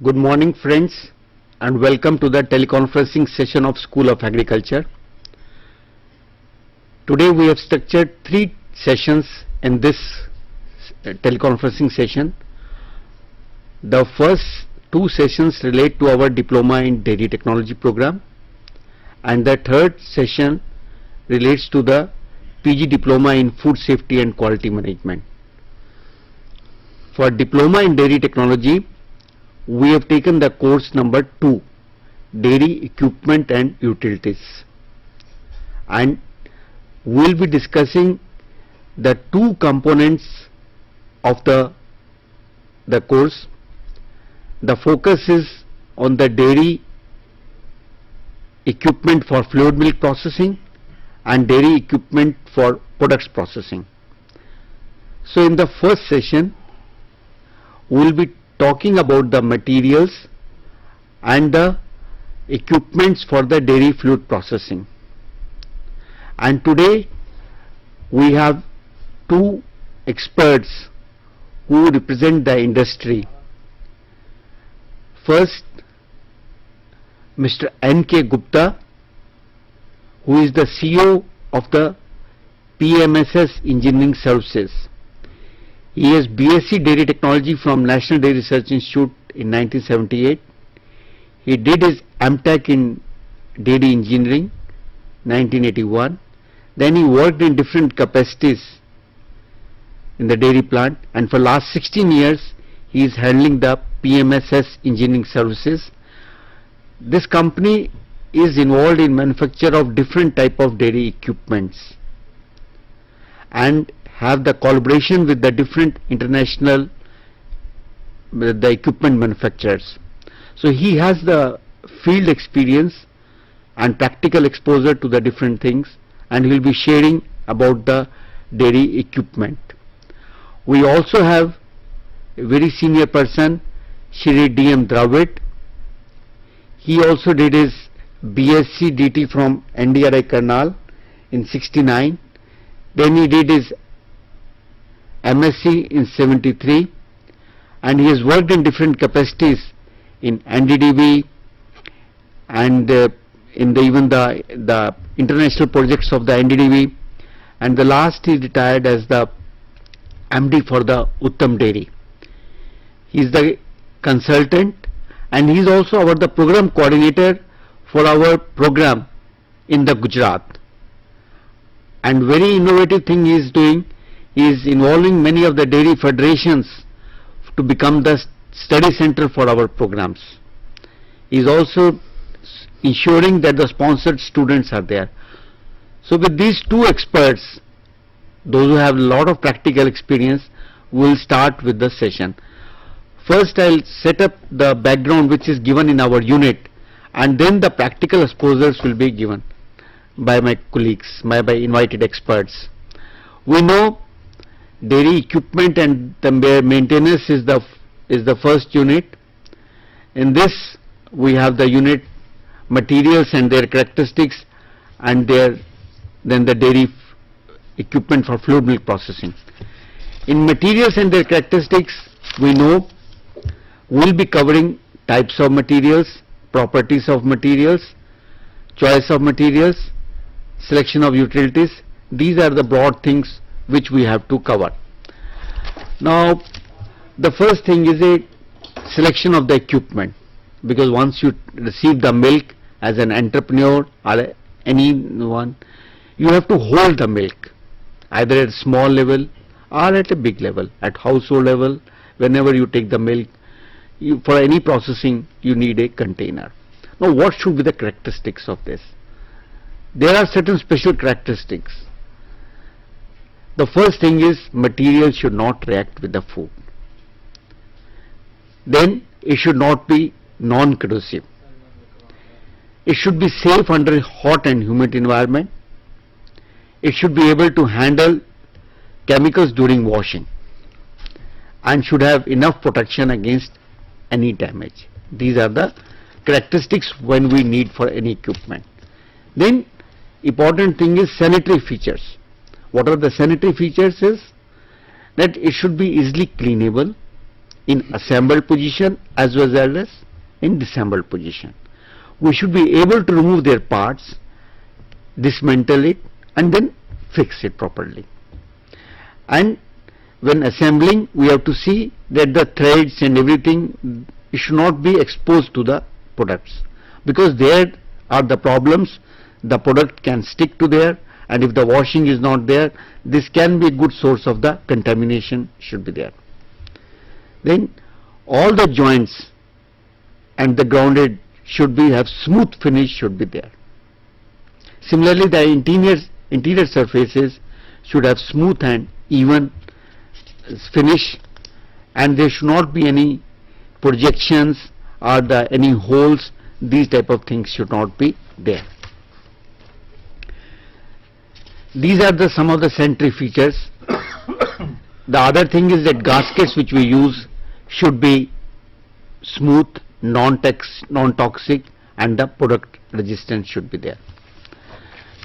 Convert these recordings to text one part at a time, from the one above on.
Good morning friends, and welcome to the teleconferencing session of School of Agriculture. Today we have structured 3 sessions in this teleconferencing session. The first 2 sessions relate to our Diploma in Dairy Technology program, and the third session relates to the PG Diploma in Food Safety and Quality Management. For Diploma in Dairy Technology, we have taken the course number 2, Dairy Equipment and Utilities, and we will be discussing the 2 components of the course. The focus is on the dairy equipment for fluid milk processing and dairy equipment for products processing. So in the first session, we will be talking about the materials and the equipments for the dairy fluid processing. And today we have 2 experts who represent the industry. First, Mr. N.K. Gupta, who is the CEO of the PMSS Engineering Services. He has BSc Dairy Technology from National Dairy Research Institute in 1978. He did his MTech in Dairy Engineering 1981. Then he worked in different capacities in the dairy plant, and for last 16 years he is handling the PMSS Engineering Services. This company is involved in manufacture of different type of dairy equipments and have the collaboration with the different international the equipment manufacturers. So he has the field experience and practical exposure to the different things, and he will be sharing about the dairy equipment. We also have a very senior person, Shri D.M. Dravid. He also did his BSc DT from NDRI Karnal in 69. Then he did his MSc in 73, and he has worked in different capacities in NDDB and in the international projects of the NDDB, and the last he retired as the MD for the Uttam Dairy. He is the consultant, and he is also the program coordinator for our program in the Gujarat. And very innovative thing he is doing, he is involving many of the dairy federations to become the study center for our programs. He is also ensuring that the sponsored students are there. So with these 2 experts, those who have a lot of practical experience, we will start with the session. First I will set up the background which is given in our unit, and then the practical exposures will be given by my colleagues, by invited experts. We know dairy equipment and the maintenance is the first unit. In this we have the unit materials and their characteristics, and then the dairy equipment for fluid milk processing. In materials and their characteristics, we know we will be covering types of materials, properties of materials, choice of materials, selection of utilities. These are the broad things which we have to cover. Now the first thing is a selection of the equipment, because once you receive the milk as an entrepreneur or anyone, you have to hold the milk either at small level or at a big level, at household level. Whenever you take the milk, for any processing you need a container. Now what should be the characteristics of this? There are certain special characteristics. The first thing is material should not react with the food. Then it should not be non-corrosive. It should be safe under a hot and humid environment. It should be able to handle chemicals during washing and should have enough protection against any damage. These are the characteristics when we need for any equipment. Then important thing is sanitary features. What are the sanitary features is that it should be easily cleanable, in assembled position as well as in disassembled position. We should be able to remove their parts, dismantle it, and then fix it properly. And when assembling, we have to see that the threads and everything should not be exposed to the products, because there are the problems. The product can stick to there, and if the washing is not there, this can be a good source of the contamination should be there. Then all the joints and the grounded should be have smooth finish should be there. Similarly, the interior surfaces should have smooth and even finish, and there should not be any projections or any holes. These type of things should not be there. These are some of the sanitary features. The other thing is that gaskets which we use should be smooth, non-toxic, and the product resistance should be there.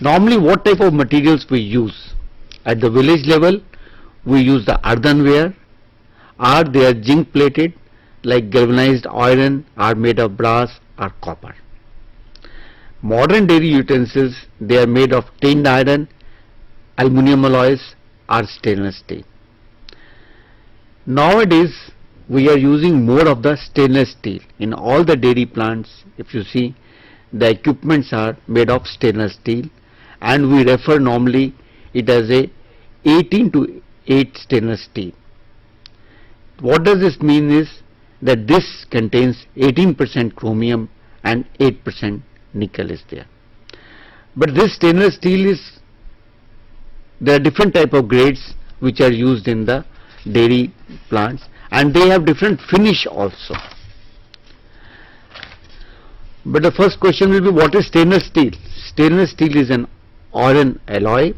Normally, what type of materials we use? At the village level, we use the earthenware, or they are zinc plated, like galvanized iron, are made of brass or copper. Modern dairy utensils, they are made of tinned iron, aluminum alloys, or stainless steel. Nowadays, we are using more of the stainless steel. In all the dairy plants, if you see, the equipments are made of stainless steel, and we refer normally it as a 18:8 stainless steel. What does this mean is that this contains 18% chromium and 8% nickel is there. But this stainless steel is, there are different type of grades which are used in the dairy plants, and they have different finish also. But the first question will be, what is stainless steel? Stainless steel is an iron alloy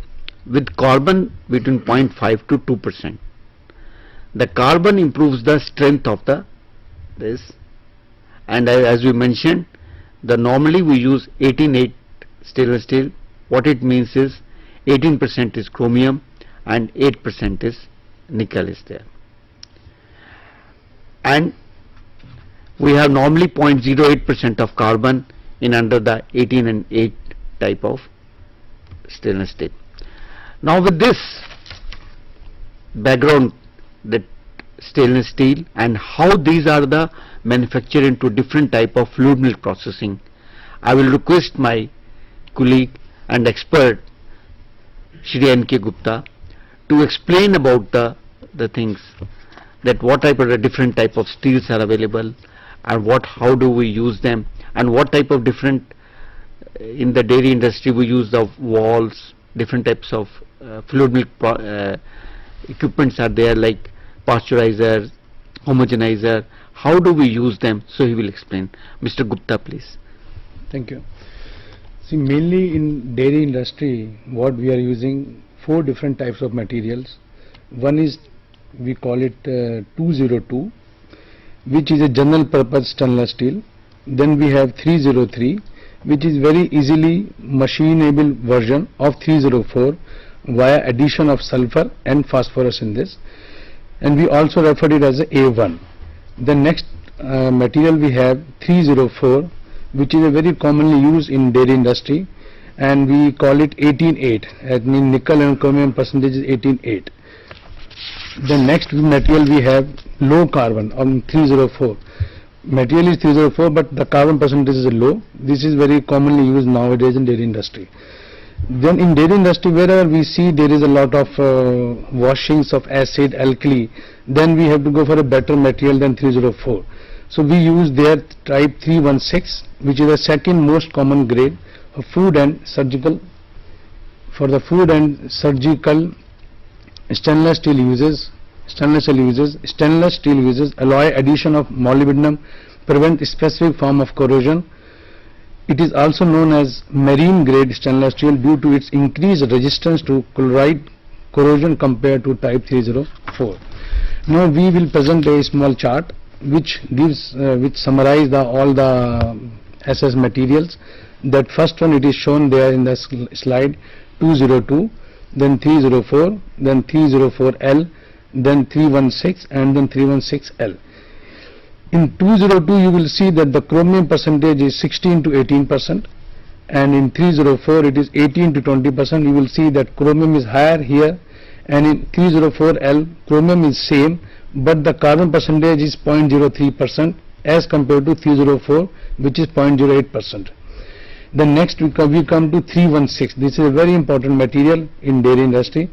with carbon between 0.5 to 2%. The carbon improves the strength of this, and as we mentioned, normally we use 18:8 stainless steel. What it means is 18% is chromium and 8% is nickel is there. And we have normally 0.08% of carbon in under the 18 and 8 type of stainless steel. Now with this background, that stainless steel and how these are the manufactured into different type of fluid milk processing, I will request my colleague and expert Shri N.K. Gupta to explain about the things, that what type of the different type of steels are available, and how do we use them, and what type of different in the dairy industry we use the walls, different types of fluid milk equipments are there, like pasteurizer, homogenizer. How do we use them? So he will explain. Mr. Gupta, please. Thank you. See, mainly in dairy industry, what we are using, 4 different types of materials. One is, we call it 202, which is a general purpose stainless steel. Then we have 303, which is very easily machinable version of 304 via addition of sulfur and phosphorus in this, and we also referred it as a A1. The next material we have 304, which is a very commonly used in dairy industry, and we call it 18:8. That means nickel and chromium percentage is 18:8. The next material we have low carbon on 304. Material is 304, but the carbon percentage is low. This is very commonly used nowadays in dairy industry. Then in dairy industry, wherever we see there is a lot of washings of acid, alkali, then we have to go for a better material than 304. So we use their type 316, which is the second most common grade of food and surgical. For the food and surgical stainless steel uses, stainless steel uses alloy addition of molybdenum, prevent specific form of corrosion. It is also known as marine grade stainless steel due to its increased resistance to chloride corrosion compared to type 304. Now we will present a small chart which summarize all the SS materials. That first one, it is shown there in the slide, 202, then 304, then 304L, then 316, and then 316L. In 202 you will see that the chromium percentage is 16 to 18%, and in 304 it is 18 to 20%. You will see that chromium is higher here, and in 304L chromium is same, but the carbon percentage is 0.03% as compared to 304, which is 0.08%. Then next we come to 316. This is a very important material in dairy industry.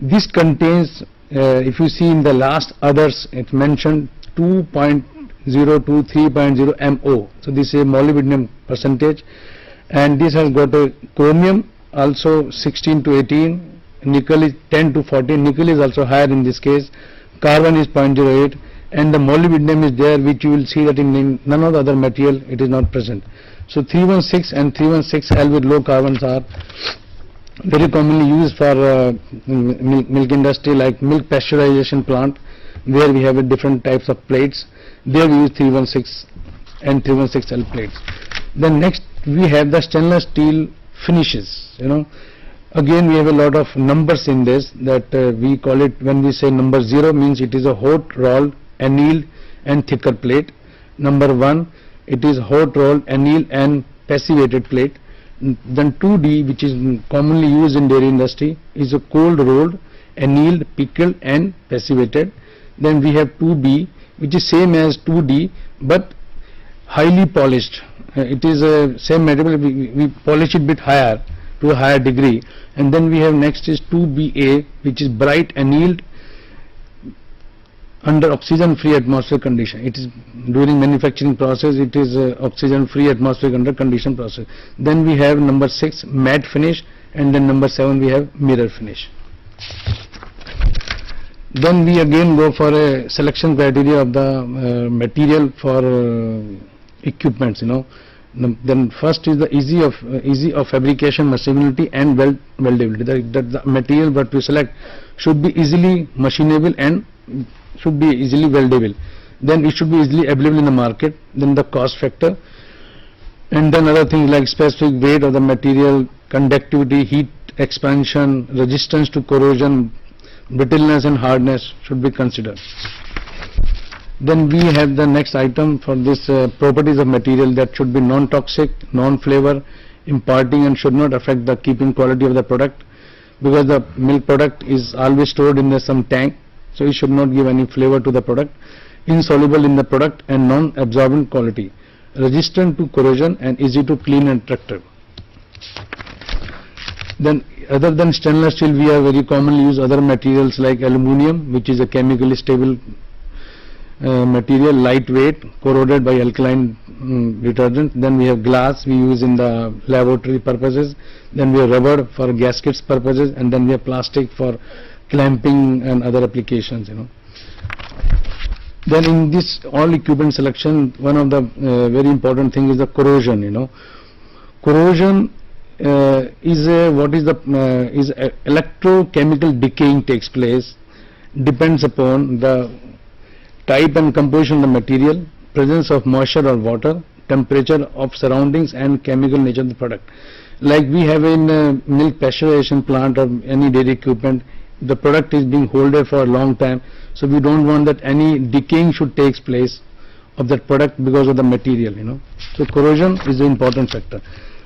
This contains, if you see in the last others, it mentioned 2.0 to 3.0 MO. So this is a molybdenum percentage, and this has got a chromium also 16 to 18, nickel is 10 to 14, nickel is also higher in this case, carbon is 0.08, and the molybdenum is there, which you will see that in none of the other material it is not present. So 316 and 316L with low carbons are very commonly used for milk industry, like milk pasteurization plant, where we have different types of plates. There we use 316 and 316L plates. Then next we have the stainless steel finishes. Again we have a lot of numbers in this, that we call it, when we say number 0 means it is a hot rolled, annealed and thicker plate. Number 1, it is hot rolled, annealed and passivated plate. Then 2D, which is commonly used in dairy industry, is a cold rolled, annealed, pickled and passivated. Then we have 2B, which is same as 2D but highly polished. It is a same material, we polish it bit higher, to a higher degree. And then we have next is 2BA, which is bright annealed under oxygen free atmosphere condition. It is during manufacturing process, it is oxygen free atmosphere under condition process. Then we have number 6 matte finish, and then number 7 we have mirror finish. Then we again go for a selection criteria of the material for equipments. Then first is the easy of fabrication, machinability and weldability. That the material what we select should be easily machinable and should be easily weldable. Then it should be easily available in the market. Then the cost factor, and then other things like specific weight of the material, conductivity, heat expansion, resistance to corrosion, brittleness and hardness should be considered. Then we have the next item for this properties of material, that should be non-toxic, non-flavor, imparting and should not affect the keeping quality of the product, because the milk product is always stored in some tank, so it should not give any flavor to the product. Insoluble in the product and non-absorbent quality, resistant to corrosion and easy to clean and tractor. Then other than stainless steel, we are very commonly use other materials like aluminium, which is a chemically stable material, lightweight, corroded by alkaline detergent. Then we have glass, we use in the laboratory purposes. Then we have rubber for gaskets purposes, and then we have plastic for clamping and other applications. Then in this all equipment selection, one of the very important thing is the corrosion. Corrosion is electrochemical decaying takes place, depends upon the type and composition of the material, presence of moisture or water, temperature of surroundings and chemical nature of the product. Like we have in milk pasteurization plant or any dairy equipment, the product is being holded for a long time, so we don't want that any decaying should take place of that product because of the material. So corrosion is an important factor.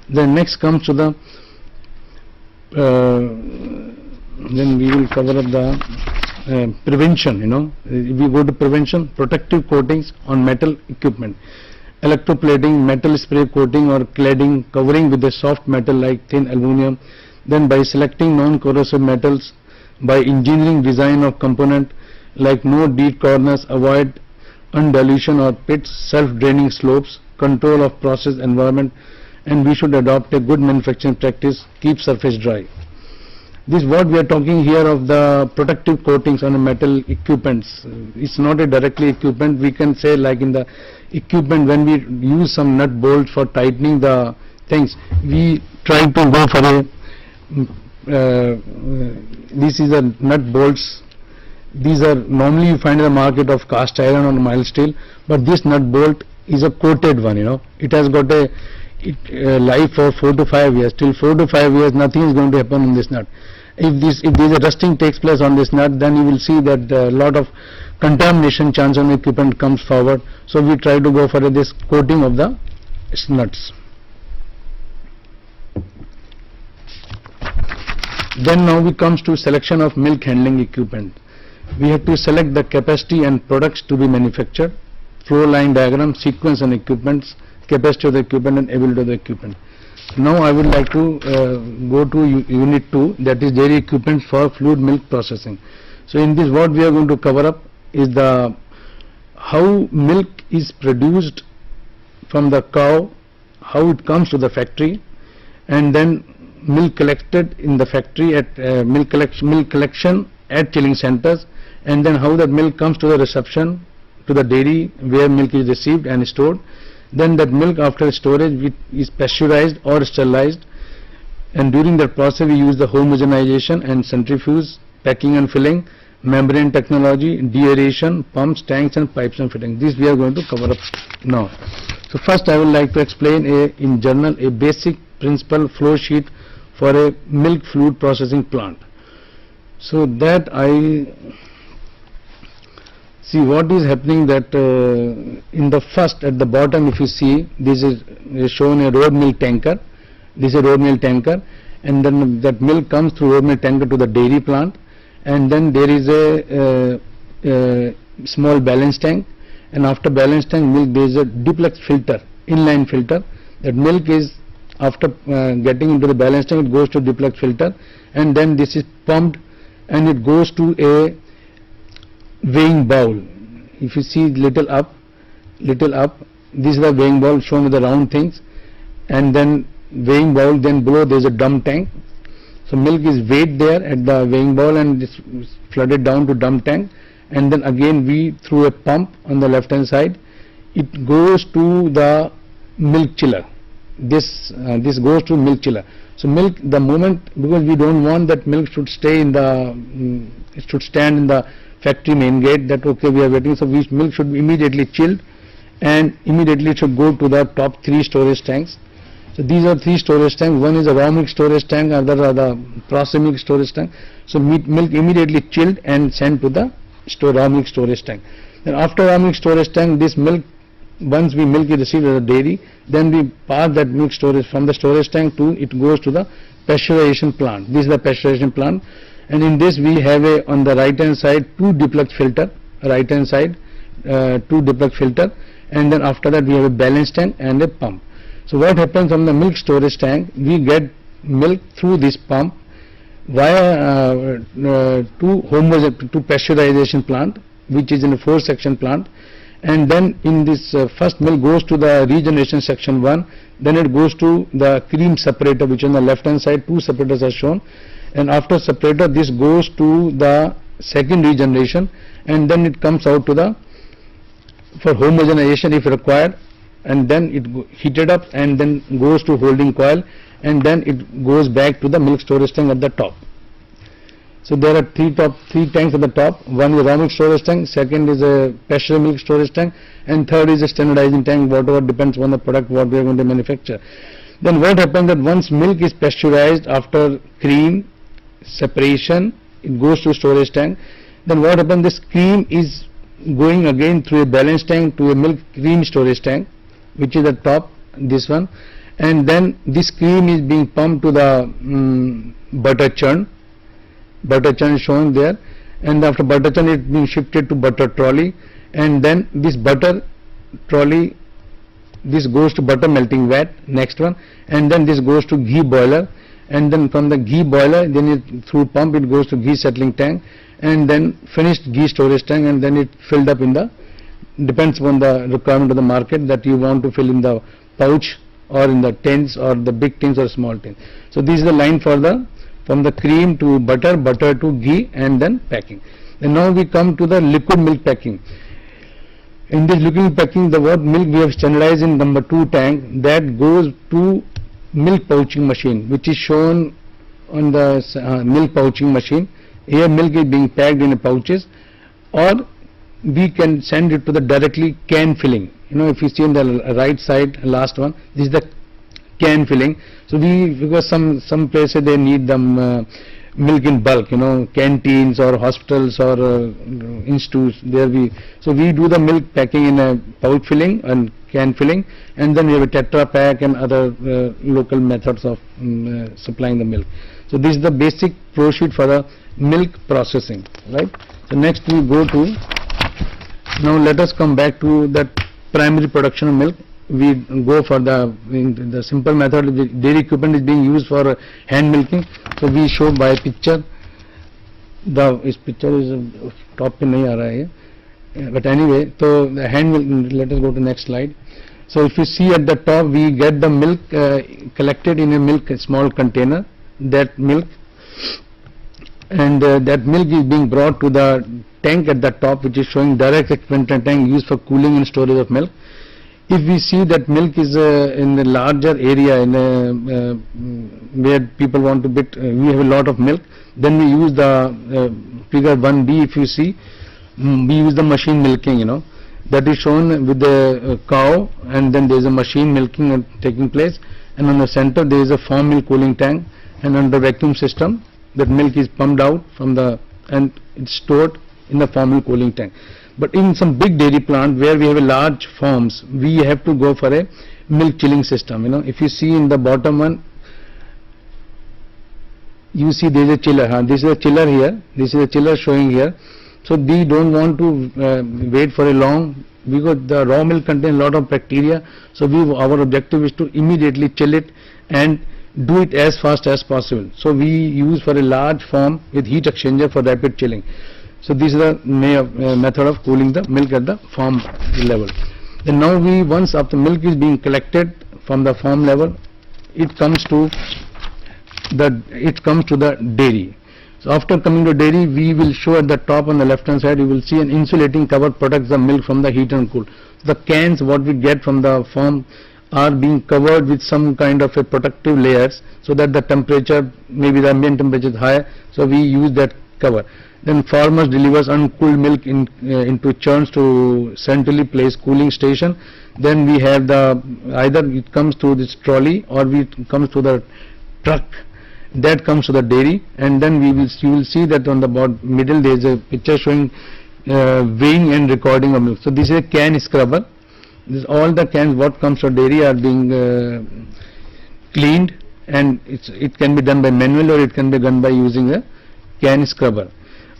Then next comes to the then we will cover up the prevention. We go to prevention, protective coatings on metal equipment, electroplating, metal spray coating or cladding, covering with a soft metal like thin aluminum. Then by selecting non-corrosive metals, by engineering design of component like no deep corners, avoid undilution or pits, self-draining slopes, control of process environment, and we should adopt a good manufacturing practice, keep surface dry. This what we are talking here of the protective coatings on a metal equipments. It's not a directly equipment. We can say like in the equipment, when we use some nut bolts for tightening the things, we try to go for a this is a nut bolts. These are normally you find in the market of cast iron or mild steel, but this nut bolt is a coated one. It has got a life for 4 to 5 years. Till 4 to 5 years, nothing is going to happen in this nut. if there is a rusting takes place on this nut, then you will see that a lot of contamination chance on equipment comes forward. So we try to go for this coating of the nuts. Then now we comes to selection of milk handling equipment. We have to select the capacity and products to be manufactured, flow line diagram, sequence and equipments, capacity of the equipment and ability of the equipment. Now I would like to go to unit 2, that is dairy equipment for fluid milk processing. So in this what we are going to cover up is the how milk is produced from the cow, how it comes to the factory, and then milk collected in the factory at milk collection at chilling centers, and then how that milk comes to the reception to the dairy where milk is received and stored. Then that milk after storage is pasteurized or sterilized, and during that process we use the homogenization and centrifuge, packing and filling, membrane technology, deaeration, pumps, tanks and pipes and fittings. This we are going to cover up now. So first I would like to explain in general a basic principle flow sheet for a milk fluid processing plant. So that I see what is happening that in the first at the bottom, if you see, this is shown a road milk tanker. This is a road milk tanker, and then that milk comes through road milk tanker to the dairy plant, and then there is a small balance tank, and after balance tank milk there is a duplex filter, inline filter. That milk is after getting into the balance tank, it goes to duplex filter, and then this is pumped and it goes to a weighing bowl. If you see little up, this is the weighing bowl shown with the round things, and then weighing bowl, then below there is a dump tank. So milk is weighed there at the weighing bowl and it's flooded down to dump tank, and then again we through a pump on the left hand side, it goes to the milk chiller. This goes to milk chiller. So milk, the moment, because we don't want that milk should stay in the it should stand in the factory main gate, that okay we are waiting, so milk should be immediately chilled and immediately it should go to the top 3 storage tanks. So these are 3 storage tanks. One is a raw milk storage tank, other are the processed milk storage tank. So milk immediately chilled and sent to the raw milk storage tank. Then after raw milk storage tank, this milk, once milk is received at the dairy, then we pass that milk storage from the storage tank to, it goes to the pasteurization plant. This is the pasteurization plant, and in this we have on the right hand side 2 duplex filter, right hand side 2 duplex filter, and then after that we have a balance tank and a pump. So what happens from the milk storage tank, we get milk through this pump via to pasteurization plant, which is in a 4-section plant, and then in this first milk goes to the regeneration section 1, then it goes to the cream separator, which on the left hand side 2 separators are shown, and after separator this goes to the second regeneration, and then it comes out to the for homogenization if required, and then it heated up and then goes to holding coil, and then it goes back to the milk storage tank at the top. So there are 3 tanks at the top. One is raw milk storage tank, second is a pasteurized milk storage tank, and third is a standardizing tank, whatever depends on the product what we are going to manufacture. Then what happens that once milk is pasteurized after cream separation, it goes to storage tank. Then what happens, this cream is going again through a balance tank to a milk cream storage tank, which is at top, this one, and then this cream is being pumped to the butter churn. Butter churn is shown there, and after butter churn it being shifted to butter trolley, and then this butter trolley, this goes to butter melting vat, next one, and then this goes to ghee boiler, and then from the ghee boiler, then it through pump it goes to ghee settling tank, and then finished ghee storage tank, and then it filled up in the, depends upon the requirement of the market, that you want to fill in the pouch or in the tins or the big tins or small tins. So this is the line for the from the cream to butter, butter to ghee, and then packing. And now we come to the liquid milk packing. In this liquid milk packing, the what milk we have standardized in number 2 tank, that goes to milk pouching machine, which is shown on the milk pouching machine. Here milk is being packed in pouches, or we can send it to the directly can filling. You know, if you see on the right side, last one, this is the can filling. So because some places they need them milk in bulk, canteens or hospitals or institutes. So we do the milk packing in a pouch filling and can filling, and then we have a Tetra Pak and other local methods of supplying the milk. So this is the basic flow sheet for the milk processing, right? So next we go to, now let us come back to that primary production of milk. We go for the simple method. The dairy equipment is being used for hand milking. So we show by picture. This picture is top pe nahi aa raha hai, but anyway, so the hand milk. Let us go to next slide. So if you see at the top, we get the milk collected in a small container. That milk, and that milk is being brought to the tank at the top, which is showing direct expander tank used for cooling and storage of milk. If we see that milk is in a larger area, where people want to we have a lot of milk, then we use the figure 1B. If you see, we use the machine milking, that is shown with the cow, and then there is a machine milking taking place, and on the center there is a farm milk cooling tank, and under vacuum system that milk is pumped out from and it's stored in the farm milk cooling tank. But in some big dairy plant where we have a large farms, we have to go for a milk chilling system. If you see in the bottom one, you see there is a chiller. This is a chiller here. This is a chiller showing here. So we don't want to wait for a long, because the raw milk contains a lot of bacteria. So our objective is to immediately chill it and do it as fast as possible. So we use for a large farm with heat exchanger for rapid chilling. So this is the method of cooling the milk at the farm level. Then now once after milk is being collected from the farm level, it comes to the dairy. So after coming to dairy, we will show at the top on the left hand side, you will see an insulating cover protects the milk from the heat and cool. The cans what we get from the farm are being covered with some kind of a protective layers, so that the temperature, maybe the ambient temperature is high, so we use that cover. Then farmers delivers uncooled milk into churns to centrally placed cooling station. Then we have either it comes through this trolley or it comes to the truck that comes to the dairy, and then you will see that on the middle there is a picture showing weighing and recording of milk. So this is a can scrubber. All the cans what comes to dairy are being cleaned, and it can be done by manual or it can be done by using a can scrubber,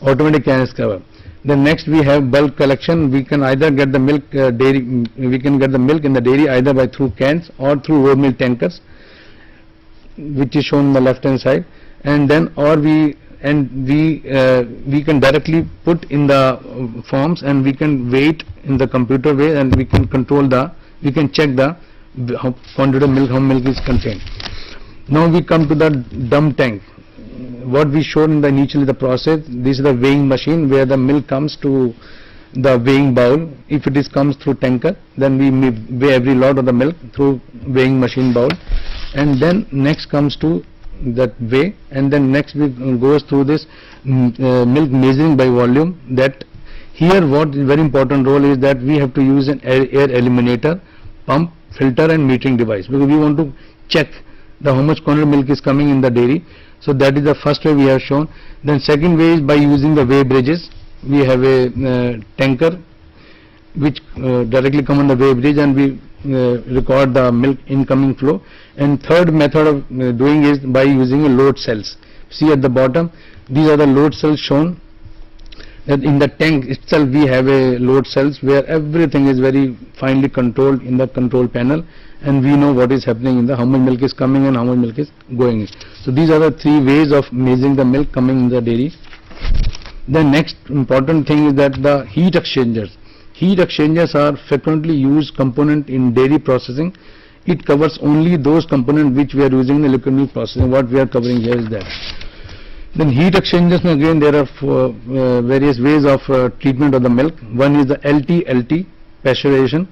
automatic can scrubber. Then next we have bulk collection. We can either get the milk we can get the milk in the dairy either by through cans or through raw milk tankers, which is shown on the left hand side, and then we can directly put in the forms, and we can weight in the computer way, and we can we can check the quantity of milk, how milk is contained. Now we come to the dump tank. What we showed initially the process, this is the weighing machine where the milk comes to the weighing bowl. If it comes through tanker, then we weigh every lot of the milk through weighing machine bowl, and then next comes to that weigh, and then next we goes through this milk measuring by volume. That here what is very important role is that we have to use an air eliminator, pump, filter and metering device, because we want to check how much quantity of milk is coming in the dairy. So that is the first way we have shown. Then second way is by using the weigh bridges. We have a tanker which directly come on the weigh bridge, and we record the milk incoming flow. And third method of doing is by using a load cells. See at the bottom, these are the load cells shown. That in the tank itself we have a load cells where everything is very finely controlled in the control panel, and we know what is happening in how much milk is coming and how much milk is going in. So these are the three ways of measuring the milk coming in the dairy. The next important thing is that the heat exchangers. Heat exchangers are frequently used component in dairy processing. It covers only those components which we are using in the liquid milk processing. What we are covering here is that. Then heat exchangers, again there are various ways of treatment of the milk. One is the LT pasteurization,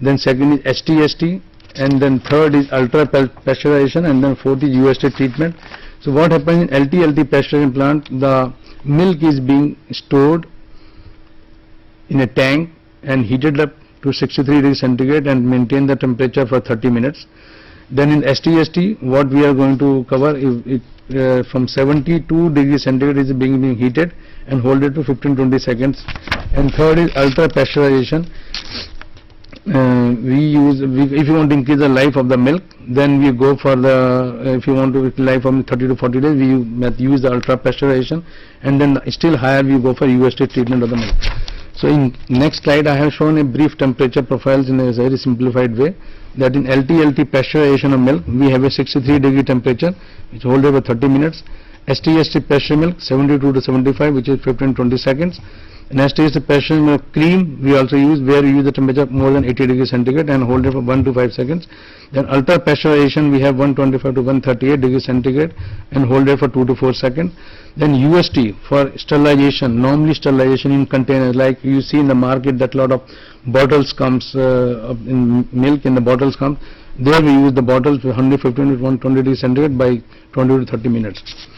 then second is ST, and then third is ultra pasteurization, and then fourth is UST treatment. So what happens in LT pasteurization plant, the milk is being stored in a tank and heated up to 63 degrees centigrade and maintain the temperature for 30 minutes. Then in ST, what we are going to cover is from 72 degrees centigrade is being heated and hold it to 15-20 seconds. And third is ultra pasteurization. If you want to increase the life of the milk, then we go for the, if you want to life from 30 to 40 days, we use the ultra pasteurization, and then still higher we go for UST treatment of the milk. So in next slide I have shown a brief temperature profiles in a very simplified way, that in LT pasteurization of milk we have a 63 degree temperature which hold over 30 minutes, ST pasture milk 72 to 75 which is 15-20 seconds, and ST pasture milk cream we also use, where we use the temperature more than 80 degrees centigrade and hold it for 1 to 5 seconds. Then ultra pasteurization we have 125 to 138 degrees centigrade and hold it for 2 to 4 seconds. Then UST for sterilization, normally sterilization in containers, like you see in the market that lot of bottles comes in milk, in the bottles comes, there we use the bottles with 115 to 120 degrees centigrade by 20 to 30 minutes.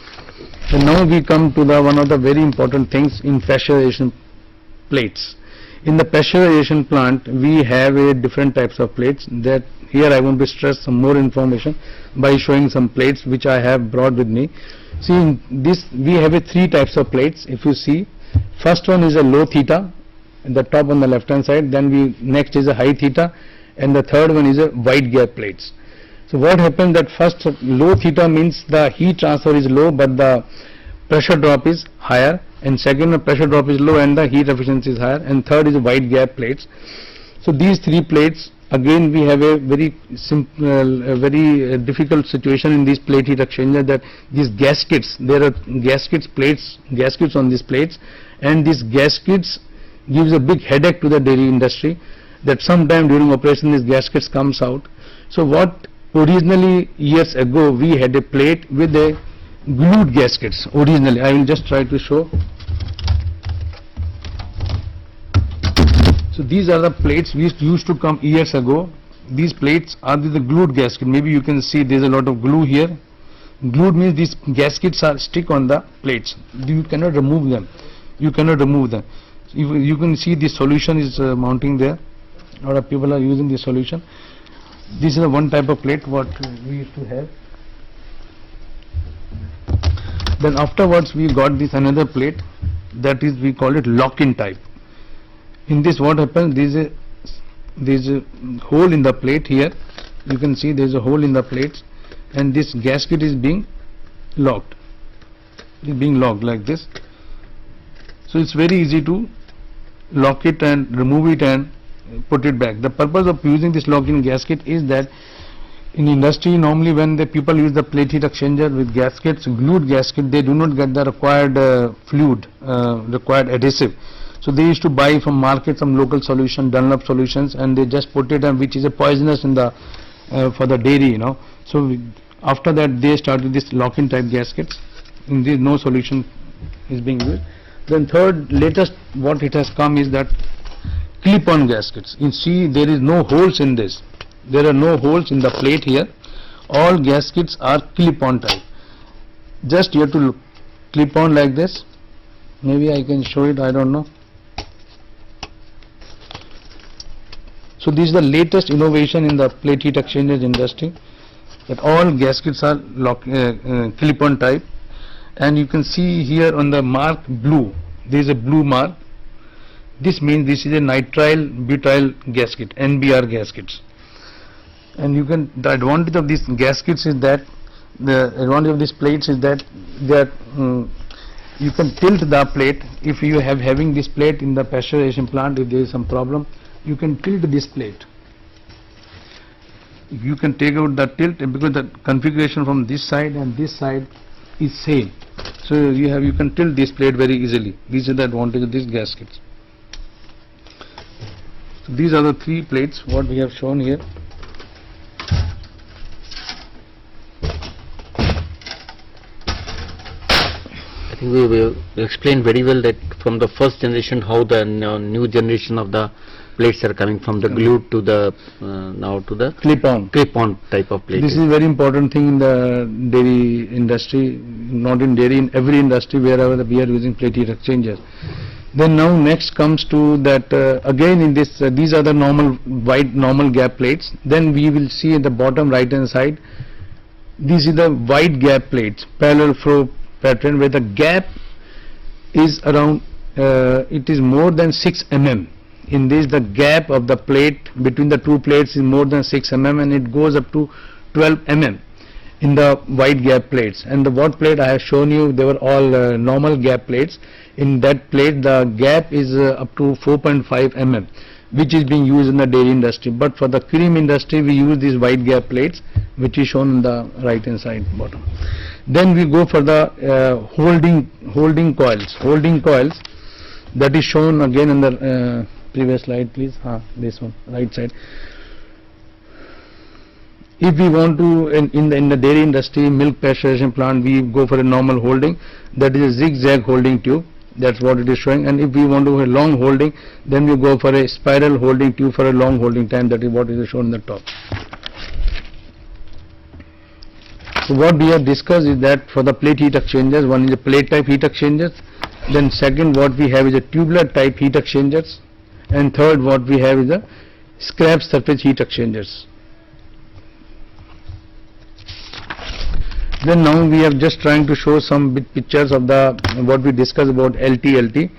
And now we come to the one of the very important things in pasteurization plates. In the pasteurization plant we have a different types of plates. That here I want to stress some more information by showing some plates which I have brought with me. See, in this we have a 3 types of plates. If you see, first one is a low theta in the top on the left hand side, then we next is a high theta, and the third one is a wide gap plates. So what happens that first low theta means the heat transfer is low but the pressure drop is higher, and second the pressure drop is low and the heat efficiency is higher, and third is wide gap plates. So these 3 plates, again we have a very simple, very difficult situation in these plate heat exchanger, that these gaskets, there are gaskets on these plates, and these gaskets gives a big headache to the dairy industry, that sometime during operation these gaskets comes out. So what originally years ago we had a plate with a glued gaskets originally. I will just try to show. So these are the plates which used to come years ago. These plates are the glued gasket. Maybe you can see there is a lot of glue here. Glued means these gaskets are stick on the plates. You cannot remove them. You cannot remove them. You can see the solution is mounting there. A lot of people are using this solution. This is the one type of plate what we used to have. Then afterwards we got this another plate, that is we call it lock-in type. In this what happens, there is a hole in the plate here. You can see there is a hole in the plates, and this gasket is being locked. It is being locked like this. So it's very easy to lock it and remove it and put it back. The purpose of using this lock-in gasket is that in industry normally when the people use the plate heat exchanger with gaskets, glued gasket, they do not get the required fluid, required adhesive. So they used to buy from market some local solution, Dunlop solutions, and they just put it, and which is a poisonous in the for the dairy, you know. So after that they started this lock-in type gaskets. In this no solution is being used. Then third, latest what it has come is that clip-on gaskets. You see there is no holes in this. There are no holes in the plate here. All gaskets are clip-on type. Just you have to clip on like this. Maybe I can show it, I don't know. So this is the latest innovation in the plate heat exchangers industry, that all gaskets are clip-on type. And you can see here on the mark blue, there is a blue mark. This means this is a nitrile butyl gasket, NBR gaskets. And you can, the advantage of these gaskets is that, the advantage of these plates is that you can tilt the plate. If you have having this plate in the pasteurization plant, if there is some problem, you can tilt this plate. You can take out the tilt, because the configuration from this side and this side is same. So you can tilt this plate very easily. These are the advantage of these gaskets. So these are the 3 plates what we have shown here. I think we will explain very well that from the first generation how the new generation of the plates are coming from the glued to the now to the clip-on type of plate. This is a very important thing in the dairy industry, not in dairy, in every industry wherever we are using plate heat exchangers. Then now next comes to that again in this these are the normal wide normal gap plates. Then we will see at the bottom right hand side This is the wide gap plates, parallel flow pattern, where the gap is around, it is more than 6 mm. In this, the gap of the plate between the two plates is more than 6 mm, and it goes up to 12 mm in the wide gap plates. And the what plate I have shown you, they were all normal gap plates. In that plate, the gap is up to 4.5 mm, which is being used in the dairy industry. But for the cream industry, we use these wide gap plates, which is shown on the right hand side bottom. Then we go for the holding coils. Holding coils, that is shown again in the previous slide, please. This one, right side. If we want to, in the dairy industry, milk pasteurization plant, we go for a normal holding, that is a zigzag holding tube. That's what it is showing. And if we want to have a long holding, then we go for a spiral holding tube for a long holding time. That is what is shown in the top. So what we have discussed is that for the plate heat exchangers, one is a plate type heat exchangers, then second what we have is a tubular type heat exchangers, and third what we have is a scrap surface heat exchangers. Then now we are just trying to show some bit pictures of the what we discussed about LTLT,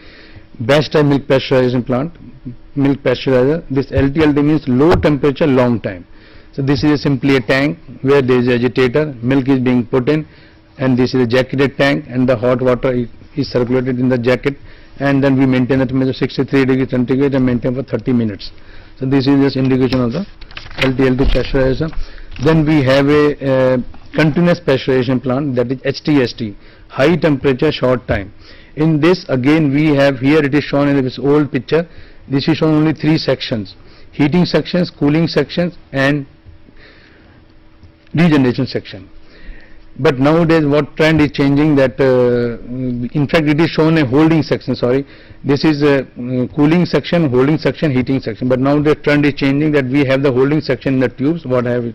batch type milk pasteurization plant, milk pasteurizer. This LTLT means low temperature long time. So this is simply a tank where there is agitator, milk is being put in, and this is a jacketed tank, and the hot water is circulated in the jacket, and then we maintain the temperature 63 degrees centigrade and maintain for 30 minutes. So this is just indication of the LTLT pasteurization. Then we have a continuous pasteurization plant, that is HTST, high temperature short time. In this again we have, here it is shown in this old picture, this is shown only 3 sections: heating sections, cooling sections, and regeneration section. But nowadays what trend is changing, that in fact it is shown a holding section, sorry, this is a cooling section, holding section, heating section. But now the trend is changing, that we have the holding section in the tubes, what I have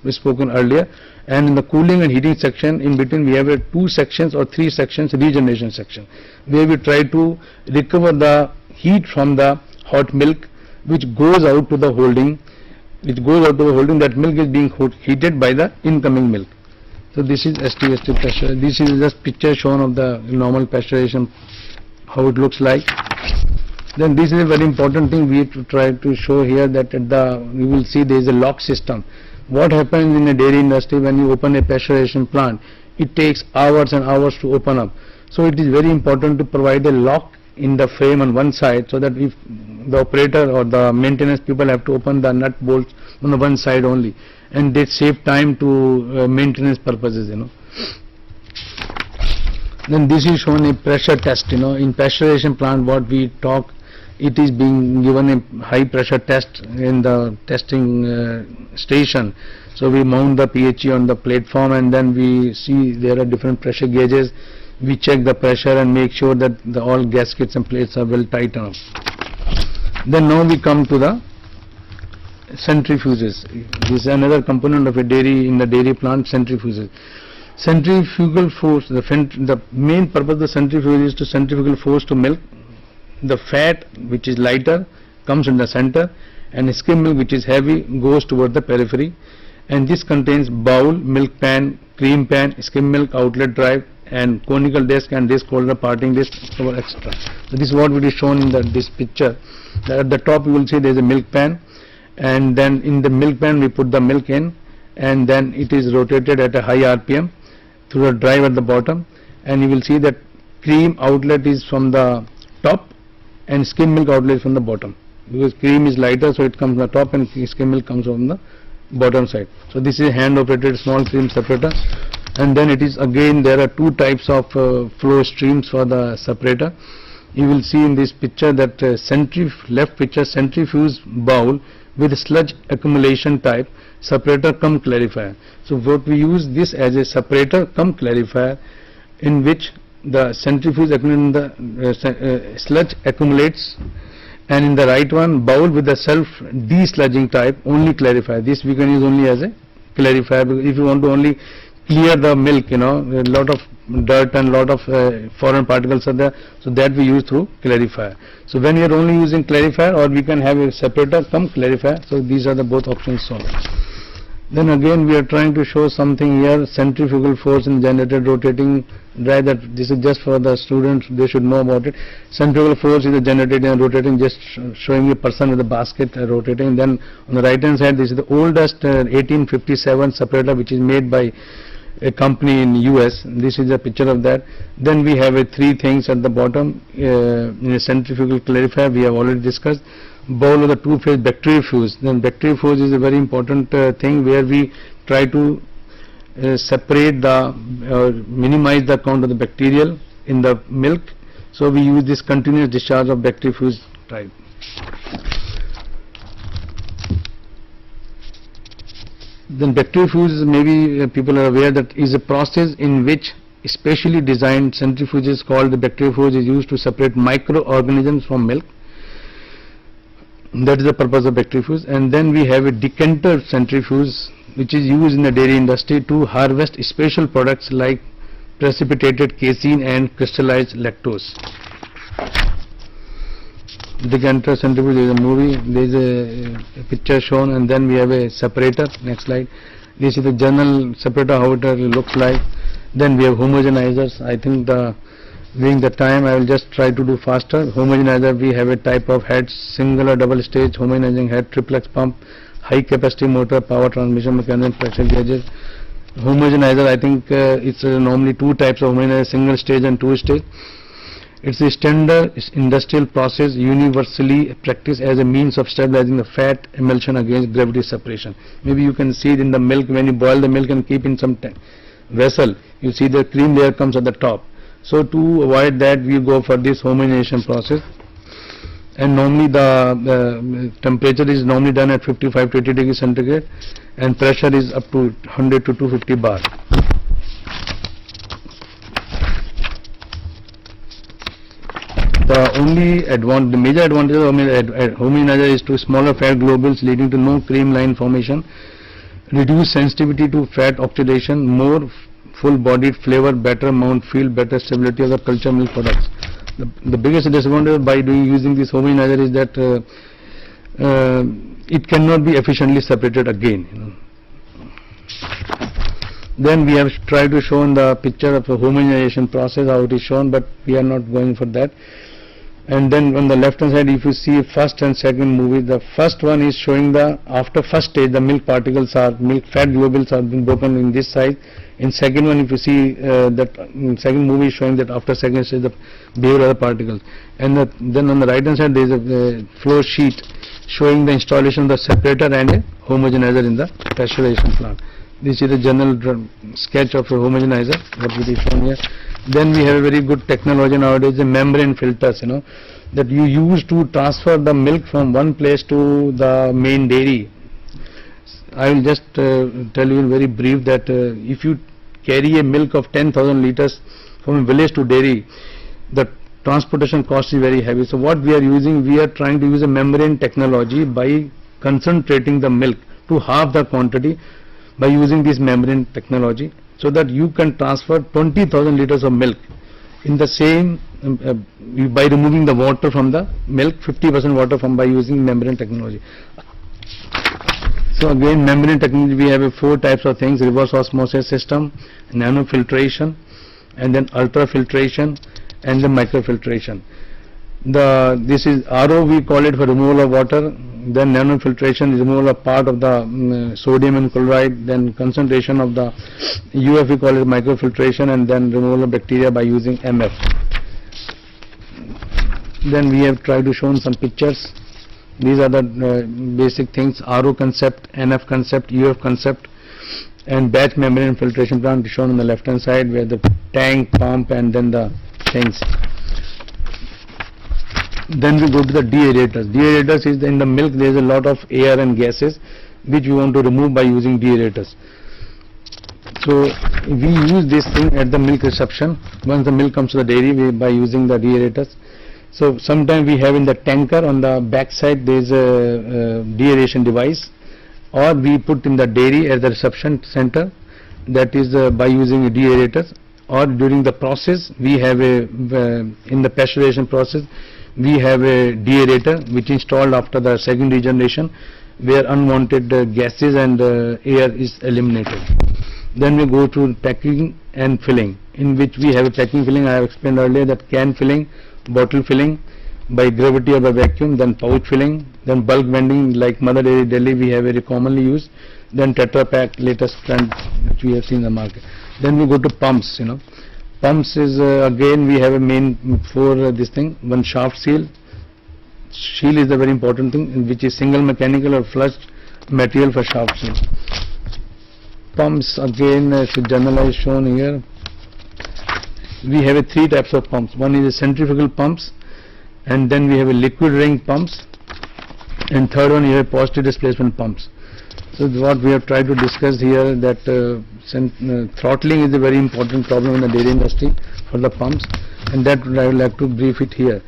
spoken earlier, and in the cooling and heating section in between we have 2 sections or 3 sections regeneration section, where we try to recover the heat from the hot milk which goes out to the holding, that milk is being heated by the incoming milk. So this is HTST pressure. This is just picture shown of the normal pasteurization, how it looks like. Then this is a very important thing we have to try to show here, that you will see there is a lock system. What happens in the dairy industry, when you open a pasteurization plant, it takes hours and hours to open up. So it is very important to provide a lock in the frame on one side, so that if the operator or the maintenance people have to open the nut bolts on the one side only, and they save time to maintenance purposes, Then this is shown a pressure test, in pasteurization plant what we talk, it is being given a high pressure test in the testing station. So we mount the PHE on the platform, and then we see there are different pressure gauges. We check the pressure and make sure that all gaskets and plates are well tightened up. Then now we come to the centrifuges. This is another component of a dairy, in the dairy plant, centrifuges. Centrifugal force, the main purpose of the centrifuge is to centrifugal force to milk. The fat which is lighter comes in the center, and skim milk which is heavy goes toward the periphery, and this contains bowl, milk pan, cream pan, skim milk outlet drive, and conical disc and disc holder, parting disc, etc. So this is what is shown in this picture. At the top you will see there is a milk pan, and then in the milk pan we put the milk in, and then it is rotated at a high RPM through a drive at the bottom, and you will see that cream outlet is from the top and skim milk outlet from the bottom, because cream is lighter, so it comes from the top, and skim milk comes from the bottom side. So this is a hand operated small cream separator, and then it is again, there are 2 types of flow streams for the separator. You will see in this picture that left picture, centrifuge bowl with sludge accumulation type separator cum clarifier. So what we use this as a separator cum clarifier, in which the centrifuge sludge accumulates, and in the right one, bowl with the self desludging type, only clarifier. This we can use only as a clarifier, because if you want to only clear the milk, a lot of dirt and lot of foreign particles are there, so that we use through clarifier. So when we are only using clarifier, or we can have a separator cum clarifier, so these are the both options solved. Then again we are trying to show something here, centrifugal force in generated rotating dry, that this is just for the students, they should know about it. Centrifugal force is generated and rotating, just showing a person with a basket rotating. Then on the right hand side, this is the oldest 1857 separator which is made by a company in US. This is a picture of that. Then we have three things at the bottom. In a centrifugal clarifier we have already discussed. Bowl of the two-phase bacteriophage. Then bacteriophage is a very important thing where we try to separate the minimize the count of the bacterial in the milk. So we use this continuous discharge of bacteriophage type. Then bacteriophage, maybe people are aware that is a process in which specially designed centrifuges called the bacteriophage is used to separate microorganisms from milk. That is the purpose of bacteriophage. And then we have a decanter centrifuge which is used in the dairy industry to harvest special products like precipitated casein and crystallized lactose. Decanter centrifuge is a movie, there is a picture shown, and then we have a separator. Next slide. This is the general separator, how it looks like. Then we have homogenizers. I think during the time I will just try to do faster. Homogenizer, we have a type of heads, single or double stage homogenizing head, triplex pump, high capacity motor, power transmission mechanism, pressure gauges. Homogenizer, I think it's normally two types of homogenizer, single stage and two stage. It's a standard industrial process universally practiced as a means of stabilizing the fat emulsion against gravity separation. Maybe you can see it in the milk when you boil the milk and keep in some vessel. You see the cream layer comes at the top. So to avoid that, we go for this homogenization process. And normally the temperature is normally done at 55 to 80 degrees centigrade, and pressure is up to 100 to 250 bar. The major advantage of homogenizer is to smaller fat globules leading to no cream line formation, reduced sensitivity to fat oxidation, more full-bodied flavor, better mouthfeel, better stability of the culture milk products. The biggest disadvantage by using this homogenizer is that it cannot be efficiently separated again. Then we have tried to show in the picture of the homogenization process how it is shown, but we are not going for that. And then on the left hand side, if you see first and second movie, the first one is showing the after first stage the milk particles are, milk fat globules are being broken in this side. In second one, if you see that second movie is showing that after second stage the behavior of the particles. And then on the right hand side there is a flow sheet showing the installation of the separator and a homogenizer in the pasteurization plant. This is a general sketch of a homogenizer, what we is shown here. Then we have a very good technology nowadays, the membrane filters, that you use to transfer the milk from one place to the main dairy. I will just tell you in very brief that if you carry a milk of 10,000 liters from a village to dairy, the transportation cost is very heavy. So what we are using, we are trying to use a membrane technology by concentrating the milk to half the quantity by using this membrane technology, so that you can transfer 20,000 liters of milk in the same by removing the water from the milk, 50% water from by using membrane technology. So again, membrane technology, we have four types of things: reverse osmosis system, nanofiltration, and then ultrafiltration, and the microfiltration. This is RO, we call it for removal of water. Then nanofiltration is removal of part of the sodium and chloride. Then concentration of the UF, we call it microfiltration, and then removal of bacteria by using MF. Then we have tried to show some pictures. These are the basic things: RO concept, NF concept, UF concept, and batch membrane filtration plant is shown on the left hand side, where the tank, pump, and then the things. Then we go to the deaerators. Deaerators is in the milk there is a lot of air and gases which we want to remove by using deaerators. So we use this thing at the milk reception. Once the milk comes to the dairy, by using the deaerators. So sometimes we have in the tanker on the back side there is a deaeration device, or we put in the dairy at the reception center, that is by using deaerators. Or during the process we have in the pasteurization process we have a deaerator which is installed after the second regeneration, where unwanted gases and air is eliminated. Then we go to packing and filling, in which we have a packing filling. I have explained earlier that can filling, bottle filling by gravity or by vacuum, then pouch filling, then bulk vending like Mother Dairy Delhi we have very commonly used, then Tetra Pak, latest trend which we have seen in the market. Then we go to pumps, Pumps is again we have a main for this thing, one shaft seal. Seal is a very important thing, which is single mechanical or flushed material for shaft seal. Pumps again, as generalized shown here. We have three types of pumps. One is a centrifugal pumps, and then we have a liquid ring pumps, and third one you have positive displacement pumps. So what we have tried to discuss here, that throttling is a very important problem in the dairy industry for the pumps, and that I would like to brief it here.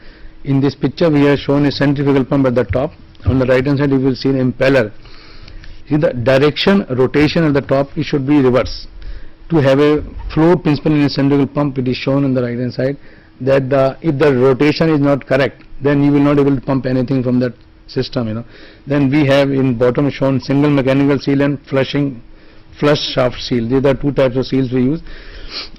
In this picture we have shown a centrifugal pump at the top. On the right hand side you will see an impeller. See the direction, rotation at the top, it should be reverse. To have a flow principle in a centrifugal pump, it is shown on the right hand side that if the rotation is not correct, then you will not able to pump anything from that system. Then we have in bottom shown single mechanical seal and flush shaft seal. These are two types of seals we use.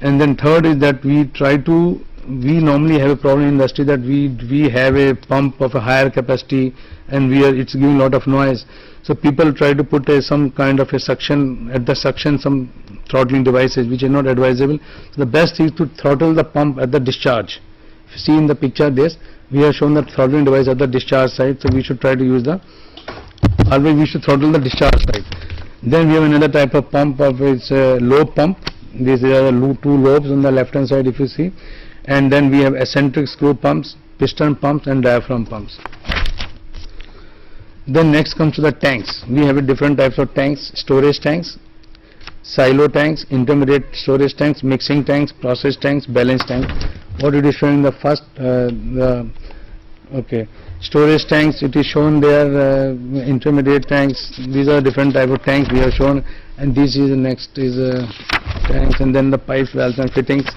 And then third is that we normally have a problem in industry that we have a pump of a higher capacity, and it's giving a lot of noise. So people try to put some kind of a suction, at the suction some throttling devices, which is not advisable. So the best is to throttle the pump at the discharge. If you see in the picture this, we have shown the throttling device at the discharge side, so we should try to use always we should throttle the discharge side. Then we have another type of pump of its lobe pump. These are the two lobes on the left hand side if you see. And then we have eccentric screw pumps, piston pumps and diaphragm pumps. Then next comes to the tanks. We have different types of tanks: storage tanks, silo tanks, intermediate storage tanks, mixing tanks, process tanks, balance tanks. What it is showing the first, storage tanks, it is shown there, intermediate tanks, these are different type of tanks we have shown, and this is the next is tanks, and then the pipes, valves and fittings.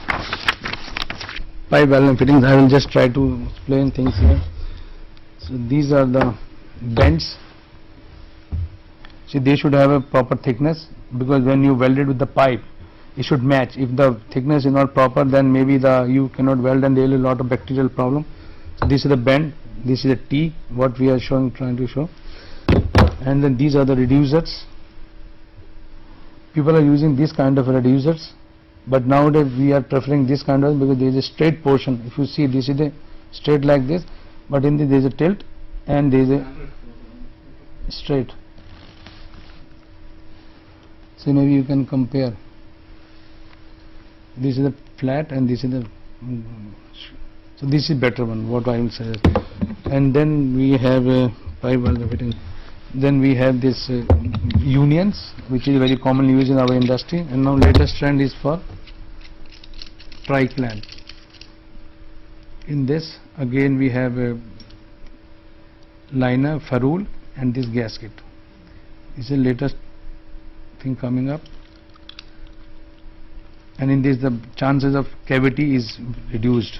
Pipe, valve and fittings, I will just try to explain things here. So these are the bends. See, they should have a proper thickness, because when you weld it with the pipe, it should match. If the thickness is not proper, then maybe you cannot weld, and there is a lot of bacterial problem. So this is the bend, this is a T, what we are trying to show, and then these are the reducers. People are using this kind of reducers, but nowadays we are preferring this kind of, because there is a straight portion. If you see, this is a straight like this, but in this there is a tilt and there is a straight. So maybe you can compare. This is the flat and this is the, so this is better one, what I will suggest. And then we have a pipe valve fitting. Then we have this unions, which is very commonly used in our industry, and now latest trend is for tri-clamp. In this again we have a liner, ferrule and this gasket. This is the latest thing coming up, and in this the chances of cavity is reduced.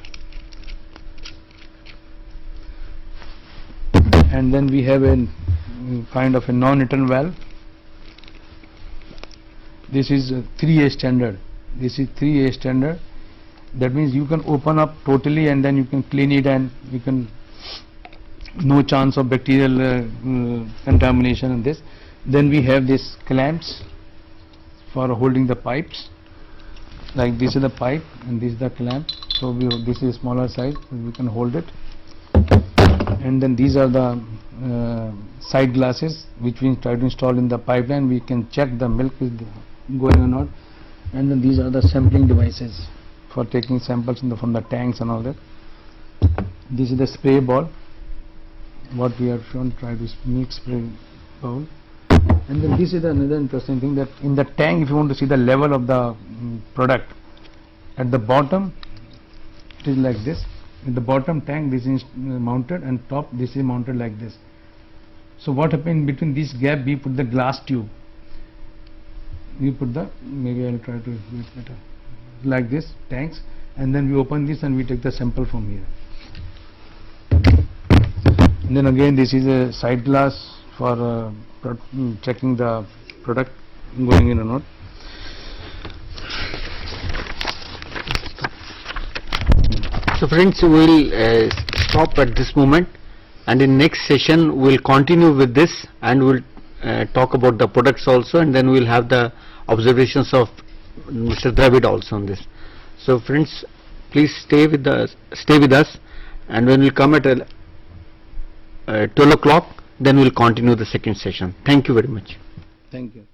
And then we have a kind of a non-return valve. This is a 3A standard. This is 3A standard. That means you can open up totally and then you can clean it, and you can no chance of bacterial contamination in this. Then we have this clamps for holding the pipes. Like this is the pipe and this is the clamp. So this is smaller size, so we can hold it. And then these are the side glasses which we try to install in the pipeline. We can check the milk is going or not. And then these are the sampling devices for taking samples from the tanks and all that. This is the spray ball, what we have shown, try to milk spray bowl. And then this is another interesting thing, that in the tank, if you want to see the level of the product, at the bottom it is like this. In the bottom tank this is mounted, and top this is mounted like this. So what happened between this gap, we put the glass tube. We put the, maybe I will try to do it better, like this tanks, and then we open this and we take the sample from here. And then again this is a side glass for checking the product going in or not. So friends, we will stop at this moment, and in next session we will continue with this, and we will talk about the products also, and then we will have the observations of Mr. Dravid also on this. So friends, please stay with us, and when we come at 12 o'clock, then we will continue the second session. Thank you very much. Thank you.